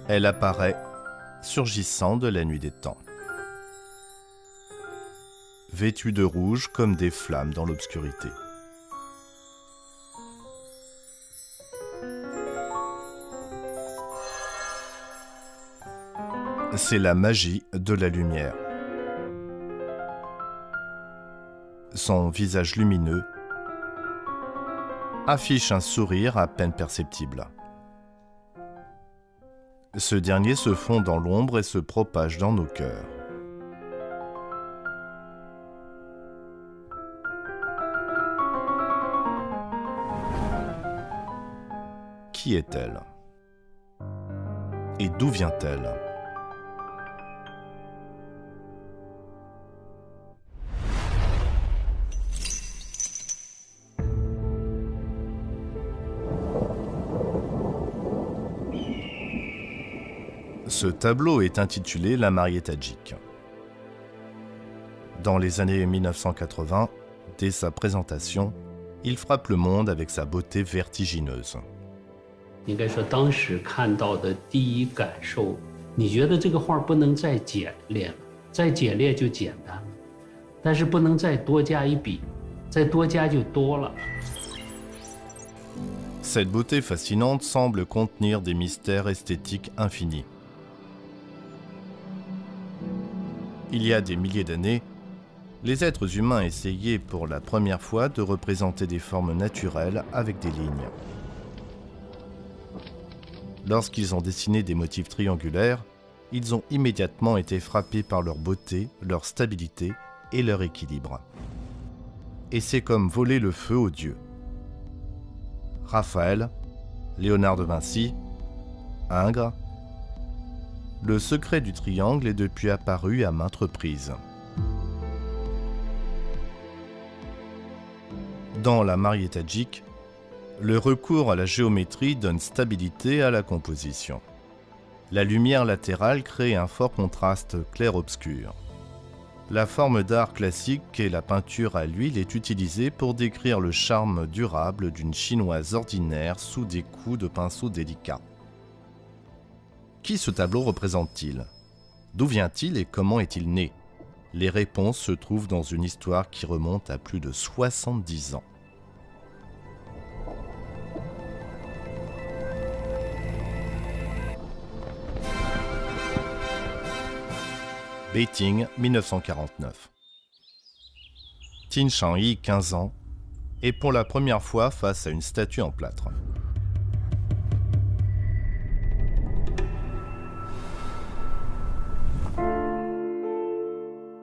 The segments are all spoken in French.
Elle apparaît, surgissant de la nuit des temps. Vêtue de rouge comme des flammes dans l'obscurité. C'est la magie de la lumière. Son visage lumineux affiche un sourire à peine perceptible. Ce dernier se fond dans l'ombre et se propage dans nos cœurs. Qui est-elle? Et d'où vient-elle? Ce tableau est intitulé La mariée tadjik. Dans les années 1980, dès sa présentation, il frappe le monde avec sa beauté vertigineuse. 应该说当时看到的第一感受，你觉得这个画不能再简练了，再简练就简单了，但是不能再多加一笔，再多加就多了。 Cette beauté fascinante semble contenir des mystères esthétiques infinis. Il y a des milliers d'années, les êtres humains essayaient pour la première fois de représenter des formes naturelles avec des lignes. Lorsqu'ils ont dessiné des motifs triangulaires, ils ont immédiatement été frappés par leur beauté, leur stabilité et leur équilibre. Et c'est comme voler le feu aux dieux. Raphaël, Léonard de Vinci, Ingres. Le secret du triangle est depuis apparu à maintes reprises. Dans la mariée tadjik, le recours à la géométrie donne stabilité à la composition. La lumière latérale crée un fort contraste clair-obscur. La forme d'art classique et la peinture à l'huile est utilisée pour décrire le charme durable d'une chinoise ordinaire sous des coups de pinceau délicats. Qui ce tableau représente-t-il? D'où vient-il et comment est-il né? Les réponses se trouvent dans une histoire qui remonte à plus de 70 ans. Beijing, 1949. Tin Shangyi, 15 ans, est pour la première fois face à une statue en plâtre.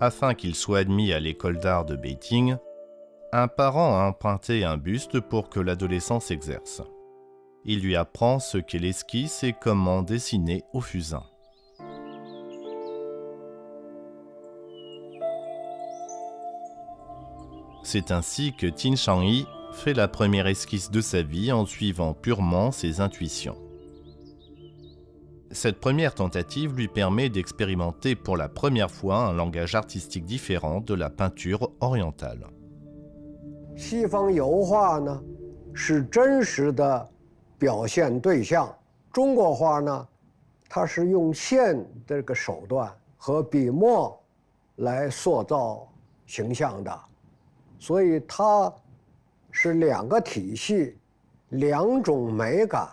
Afin qu'il soit admis à l'école d'art de Beijing, un parent a emprunté un buste pour que l'adolescent s'exerce. Il lui apprend ce qu'est l'esquisse et comment dessiner au fusain. C'est ainsi que Tin Shangyi fait la première esquisse de sa vie en suivant purement ses intuitions. Cette première tentative lui permet d'expérimenter pour la première fois un langage artistique différent de la peinture orientale. 西方油画呢，是真实的表现对象；中国画呢，它是用线这个手段和笔墨来塑造形象的，所以它是两个体系，两种美感。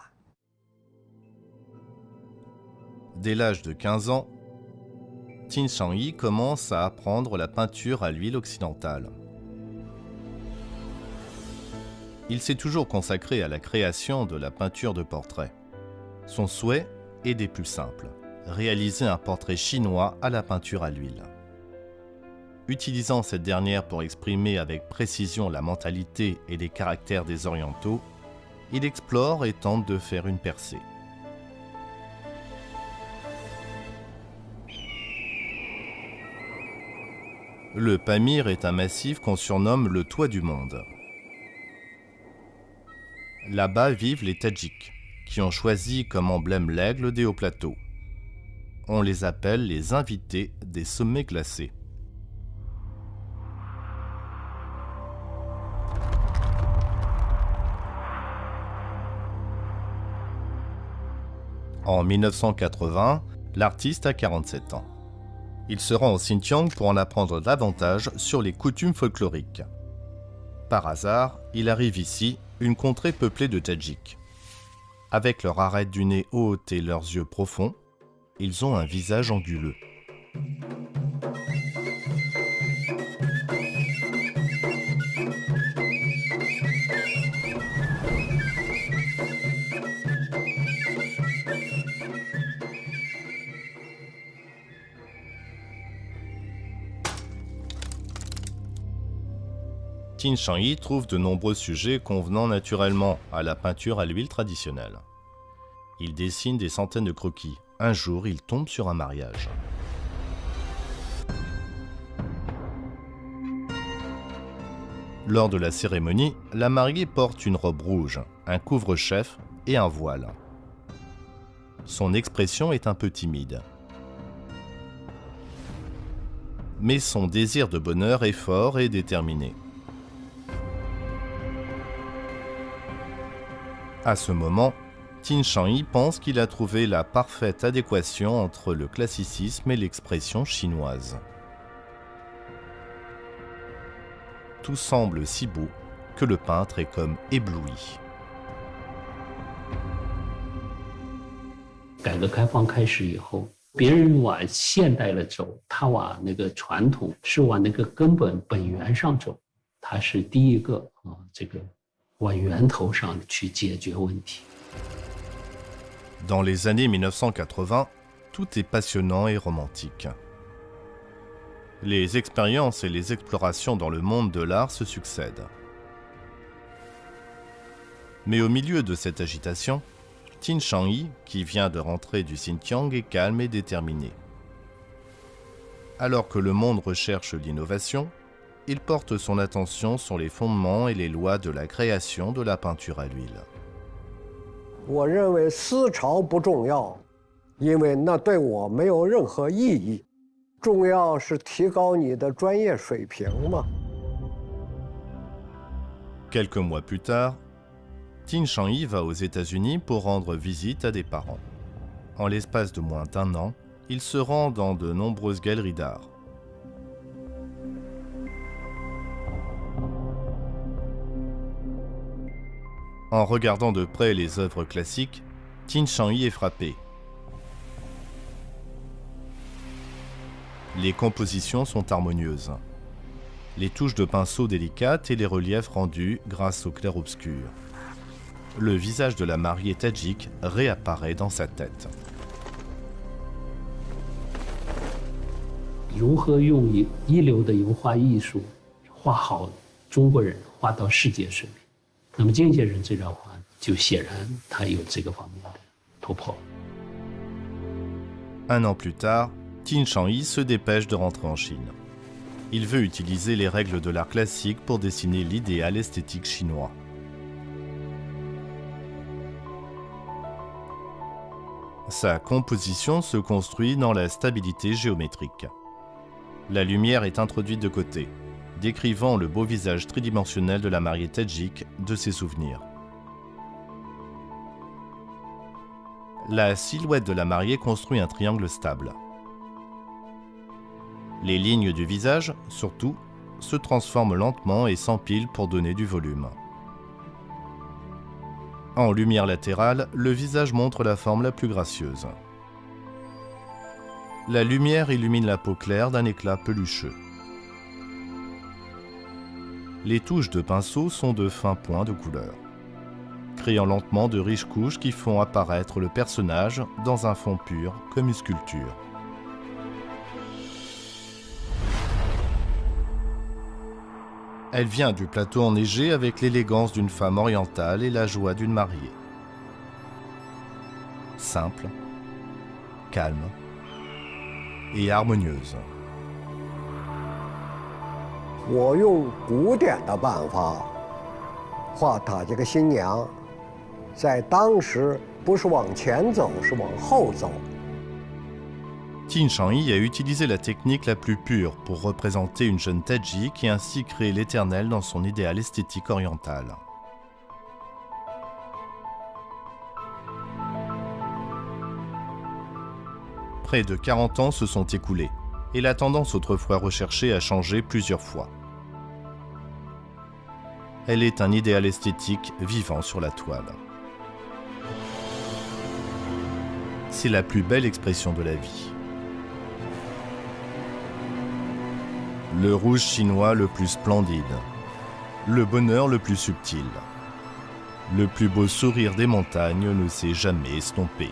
Dès l'âge de 15 ans, Tin Shangyi commence à apprendre la peinture à l'huile occidentale. Il s'est toujours consacré à la création de la peinture de portrait. Son souhait est des plus simples, réaliser un portrait chinois à la peinture à l'huile. Utilisant cette dernière pour exprimer avec précision la mentalité et les caractères des Orientaux, il explore et tente de faire une percée. Le Pamir est un massif qu'on surnomme le toit du monde. Là-bas vivent les Tadjiks, qui ont choisi comme emblème l'aigle des hauts plateaux. On les appelle les invités des sommets glacés. En 1980, l'artiste a 47 ans. Il se rend au Xinjiang pour en apprendre davantage sur les coutumes folkloriques. Par hasard, il arrive ici, une contrée peuplée de Tadjiks. Avec leur arête du nez haute et leurs yeux profonds, ils ont un visage anguleux. Tin Shan-yi trouve de nombreux sujets convenant naturellement à la peinture à l'huile traditionnelle. Il dessine des centaines de croquis. Un jour, il tombe sur un mariage. Lors de la cérémonie, la mariée porte une robe rouge, un couvre-chef et un voile. Son expression est un peu timide. Mais son désir de bonheur est fort et déterminé. À ce moment, Tin Shan-yi pense qu'il a trouvé la parfaite adéquation entre le classicisme et l'expression chinoise. Tout semble si beau que le peintre est comme ébloui. 改革开放开始以后，别人往现代了走，他往那个传统是往那个根本本源上走，他是第一个这个往源头上去解决问题。 Dans les années 1980, tout est passionnant et romantique. Les expériences et les explorations dans le monde de l'art se succèdent. Mais au milieu de cette agitation, Tin Shan-yi, qui vient de rentrer du Xinjiang, est calme et déterminé. Alors que le monde recherche l'innovation, il porte son attention sur les fondements et les lois de la création de la peinture à l'huile. 我认为思潮不重要，因为那对我没有任何意义。重要是提高你的专业水平嘛。 Quelques mois plus tard, Tin Shan-yi va aux États-Unis pour rendre visite à des parents. En l'espace de moins d'1 an, il se rend dans de nombreuses galeries d'art. En regardant de près les œuvres classiques, Tin Shan-yi est frappé. Les compositions sont harmonieuses. Les touches de pinceau délicates et les reliefs rendus grâce au clair-obscur. Le visage de la mariée tadjik réapparaît dans sa tête. 如何用一流的油画艺术画好中国人，画到世界水平？那么金先生这张画就显然他有这个方面的突破。 1 an plus tard, Tin Shan-yi se dépêche de rentrer en Chine. Il veut utiliser les règles de l'art classique pour dessiner l'idéal esthétique chinois. Sa composition se construit dans la stabilité géométrique. La lumière est introduite de côté, décrivant le beau visage tridimensionnel de la mariée tadjik de ses souvenirs. La silhouette de la mariée construit un triangle stable. Les lignes du visage, surtout, se transforment lentement et s'empilent pour donner du volume. En lumière latérale, le visage montre la forme la plus gracieuse. La lumière illumine la peau claire d'un éclat pelucheux. Les touches de pinceau sont de fins points de couleur. créant lentement de riches couches qui font apparaître le personnage dans un fond pur comme une sculpture. Elle vient du plateau enneigé avec l'élégance d'une femme orientale et la joie d'une mariée. Simple, calme et harmonieuse. 我用古典的办法画他这个新娘，在当时不是往前走，是往后走。 Qin Shangyi a utilisé la technique la plus pure pour représenter une jeune tadjik et ainsi créer l'éternel dans son idéal esthétique oriental. Près de 40 ans se sont écoulés et la tendance autrefois recherchée a changé plusieurs fois. Elle est un idéal esthétique vivant sur la toile. C'est la plus belle expression de la vie. Le rouge chinois le plus splendide, le bonheur le plus subtil, le plus beau sourire des montagnes ne s'est jamais estompé.